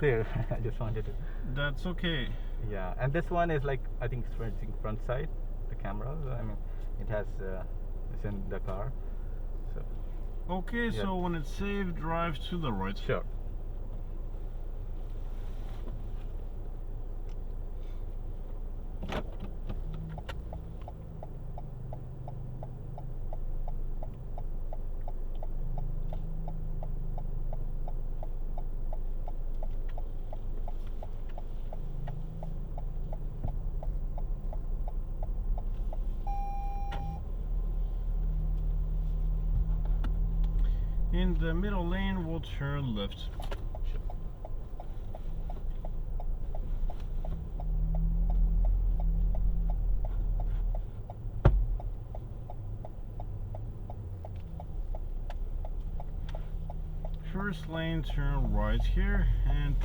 There, I just wanted to. That's okay. Yeah, and this one is like, I think it's front side, the camera. I mean, it has it's in the car. So. Okay, Yeah. so when it's saved, drive to the right. Sure. In the middle lane, we'll turn left. First lane, turn right here, and